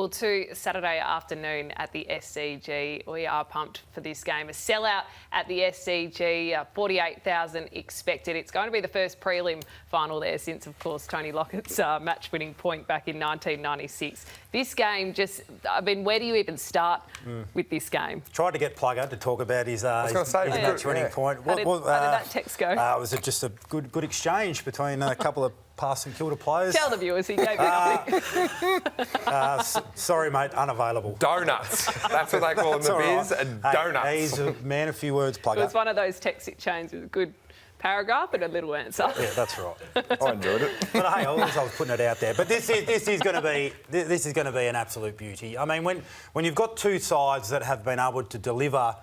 Well, to Saturday afternoon at the SCG. We are pumped for this game. A sellout at the SCG, 48,000 expected. It's going to be the first prelim final there since, of course, Tony Lockett's match-winning point back in 1996. This game where do you even start with this game? Tried to get Plugger to talk about his match-winning point. How did that text go? Was it just a good exchange between a couple of past St Kilda players? Tell the viewers he gave nothing. Sorry, mate, unavailable. Donuts. That's what they call them, the biz, and donuts. He's a man of few words, Plugger. It was one of those text exchanges with a good paragraph and a little answer. Yeah, that's right. I enjoyed it. But hey, I was putting it out there. But this is going to be an absolute beauty. I mean, when you've got two sides that have been able to deliver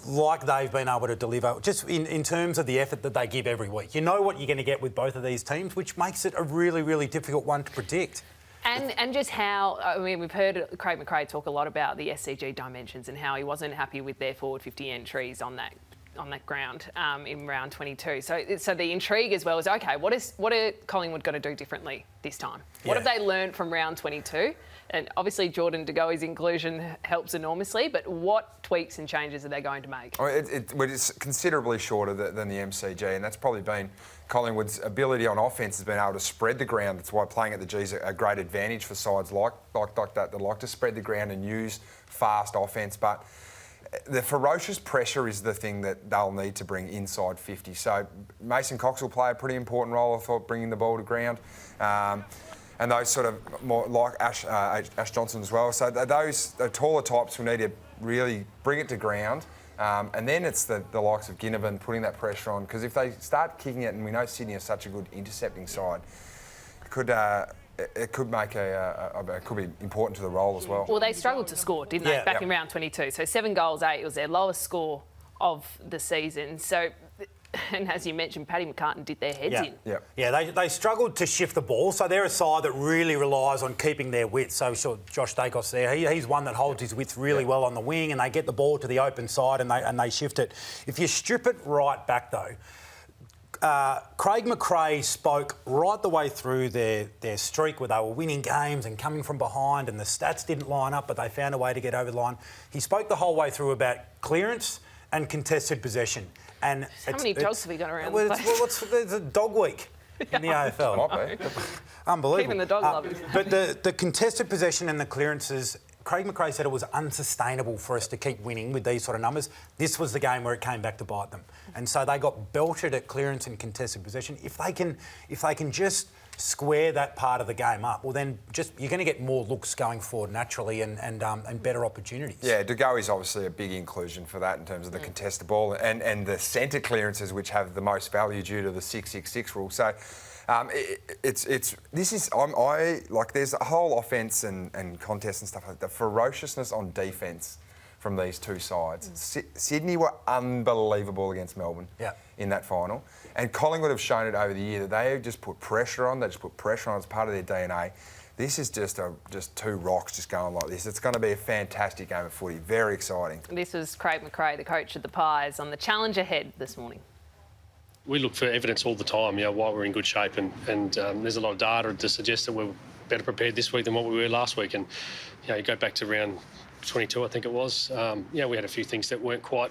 like they've been able to deliver, just in terms of the effort that they give every week. You know what you're going to get with both of these teams, which makes it a really, really difficult one to predict. And just how, I mean, we've heard Craig McRae talk a lot about the SCG dimensions and how he wasn't happy with their forward 50 entries on that ground in round 22. So the intrigue as well is, OK, what are Collingwood going to do differently this time? What have they learned from round 22? And obviously Jordan De Goey's inclusion helps enormously, but what tweaks and changes are they going to make? It's considerably shorter than the MCG, and that's probably been Collingwood's ability on offence has been able to spread the ground. That's why playing at the G is a great advantage for sides like that like to spread the ground and use fast offence. But the ferocious pressure is the thing that they'll need to bring inside 50. So Mason Cox will play a pretty important role, I thought, bringing the ball to ground. And those sort of more like Ash Johnson as well. So the taller types will need to really bring it to ground. And then it's the likes of Ginnivan putting that pressure on. Because if they start kicking it, and we know Sydney is such a good intercepting side, it could be important to the role as well. Well, they struggled to score, didn't they, back in round 22. So 7 goals, 8. It was their lowest score of the season. So, and as you mentioned, Paddy McCartan did their heads in. Yeah, they struggled to shift the ball. So they're a side that really relies on keeping their width. So sure, Josh Dacos there, he's one that holds his width really well on the wing, and they get the ball to the open side and they shift it. If you strip it right back, though, Craig McRae spoke right the way through their streak where they were winning games and coming from behind and the stats didn't line up, but they found a way to get over the line. He spoke the whole way through about clearance and contested possession. And how many dogs have we got around? It's a dog week in the AFL. Unbelievable. Even the dog lovers. But the contested possession and the clearances, Craig McRae said it was unsustainable for us to keep winning with these sort of numbers. This was the game where it came back to bite them. And so they got belted at clearance and contested possession. If they can just square that part of the game up, well then you're going to get more looks going forward naturally and better opportunities. Yeah, De Goey's obviously a big inclusion for that in terms of the contested ball and the centre clearances, which have the most value due to the 6-6-6 rule. So there's a whole offence and contest and stuff like that. The ferociousness on defence from these two sides. Sydney were unbelievable against Melbourne in that final. And Collingwood have shown it over the year that they just put pressure on. They just put pressure on as part of their DNA. This is just two rocks just going like this. It's going to be a fantastic game of footy. Very exciting. This was Craig McRae, the coach of the Pies, on the challenge ahead this morning. We look for evidence all the time, why we're in good shape, and there's a lot of data to suggest that we're better prepared this week than what we were last week. And you go back to round 22, I think it was. We had a few things that weren't quite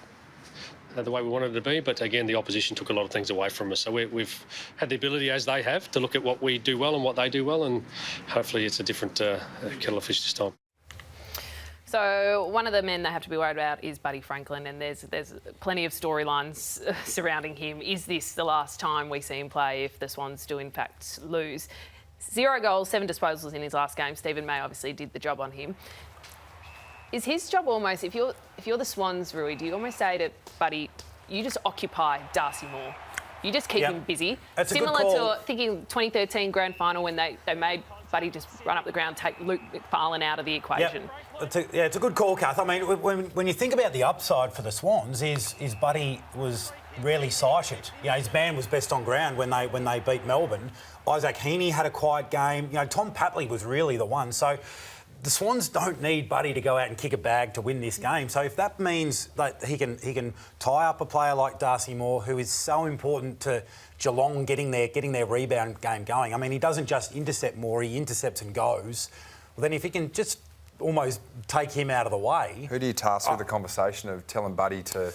the way we wanted it to be, but again, the opposition took a lot of things away from us. So we've had the ability, as they have, to look at what we do well and what they do well, and hopefully it's a different kettle of fish this time. So one of the men they have to be worried about is Buddy Franklin, and there's plenty of storylines surrounding him. Is this the last time we see him play if the Swans do in fact lose? 0 goals, 7 disposals in his last game. Stephen May obviously did the job on him. Is his job almost, if you're the Swans, Rui, do you almost say to Buddy, you just occupy Darcy Moore? You just keep him busy. That's similar to thinking 2013 grand final when they made Buddy just run up the ground, take Luke McFarlane out of the equation. It's a good call, Kath. I mean, when you think about the upside for the Swans, is Buddy was rarely sighted. His man was best on ground when they beat Melbourne. Isaac Heaney had a quiet game. Tom Papley was really the one. So the Swans don't need Buddy to go out and kick a bag to win this game. So if that means that he can tie up a player like Darcy Moore, who is so important to Geelong getting their rebound game going. I mean, he doesn't just intercept more; he intercepts and goes. Well, then if he can just almost take him out of the way. Who do you task with the conversation of telling Buddy to...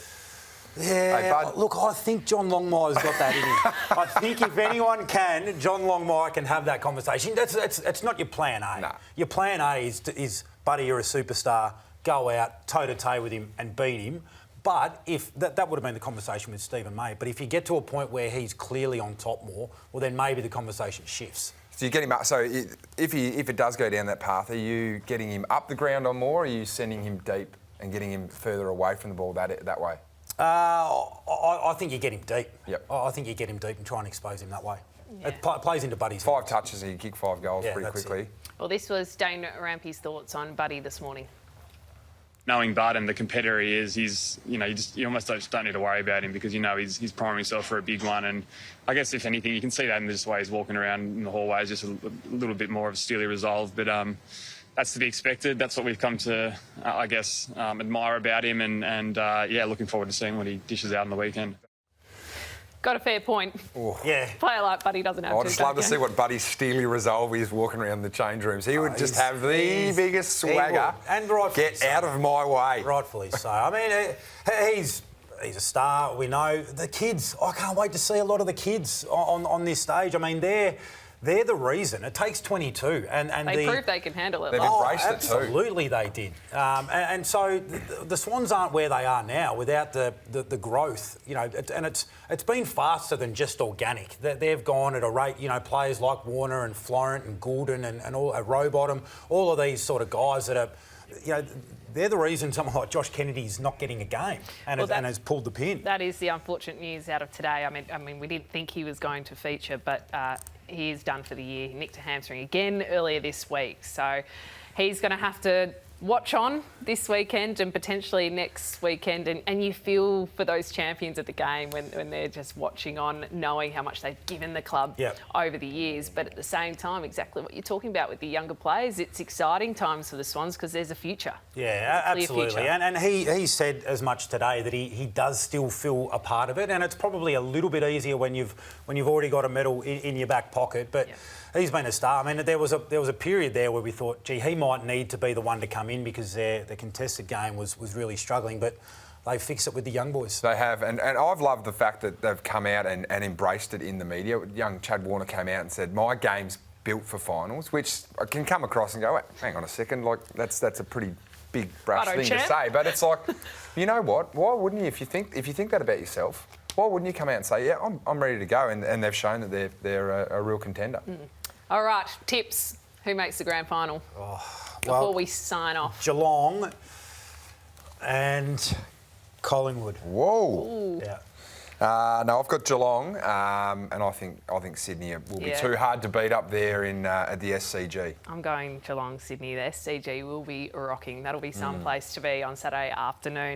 Yeah, Hey, bud. look, I think John Longmire's got that in him. I think if anyone can, John Longmire can have that conversation. It's not your plan A. No. Your plan A is, Buddy, you're a superstar, go out, toe-to-toe with him and beat him. But if that would have been the conversation with Stephen May. But if you get to a point where he's clearly on top more, well, then maybe the conversation shifts. So you get him up. So if it does go down that path, are you getting him up the ground on more, or are you sending him deep and getting him further away from the ball that way? I think you get him deep. Yep. I think you get him deep and try and expose him that way. Yeah. It plays into Buddy's 5 hands. touches and you kick 5 goals pretty that's quickly. it. Well, this was Dane Rampy's thoughts on Buddy this morning. Knowing Bud and the competitor he is, you almost just don't need to worry about him because he's priming himself for a big one. And I guess if anything, you can see that in just the way he's walking around in the hallways, just a little bit more of a steely resolve. But that's to be expected. That's what we've come to, admire about him. And looking forward to seeing what he dishes out on the weekend. Got a fair point. Oh. Yeah. Player like Buddy doesn't have I'd to. just love to see what Buddy's steely resolve is walking around the change rooms. He would just have the biggest swagger. And rightfully Get so. out of my way. Rightfully so. I mean, he's a star. We know the kids. I can't wait to see a lot of the kids on this stage. I mean, they're the reason. It takes 22, and They proved they can handle it. They've embraced it too. Absolutely, they did. And so the Swans aren't where they are now without the growth. It's been faster than just organic. They've gone at a rate. Players like Warner and Florent and Goulden and all Rowbottom, all of these sort of guys that are. They're the reason someone like Josh Kennedy's not getting a game and has pulled the pin. That is the unfortunate news out of today. I mean, we didn't think he was going to feature, but he is done for the year. He nicked a hamstring again earlier this week. So he's going to have to watch on this weekend and potentially next weekend. And you feel for those champions of the game when they're just watching on, knowing how much they've given the club over the years. But at the same time, exactly what you're talking about with the younger players, it's exciting times for the Swans because there's a future. Yeah, absolutely. Future. And he said as much today that he does still feel a part of it, and it's probably a little bit easier when you've already got a medal in your back pocket. But he's been a star. I mean, there was a period there where we thought, gee, he might need to be the one to come in because the contested game was really struggling, but they fixed it with the young boys. They have, and I've loved the fact that they've come out and embraced it in the media. Young Chad Warner came out and said, my game's built for finals, which I can come across and go, wait, hang on a second, like that's a pretty big brash thing to say, but it's like, you know what? Why wouldn't you if you think that about yourself? Why wouldn't you come out and say, yeah, I'm ready to go? And they've shown that they're a real contender. All right, tips. Who makes the grand final? Before we sign off. Geelong and Collingwood. Whoa. Ooh. Yeah. No, I've got Geelong, and I think Sydney will be too hard to beat up there at the SCG. I'm going Geelong, Sydney. The SCG will be rocking. That'll be some place to be on Saturday afternoon.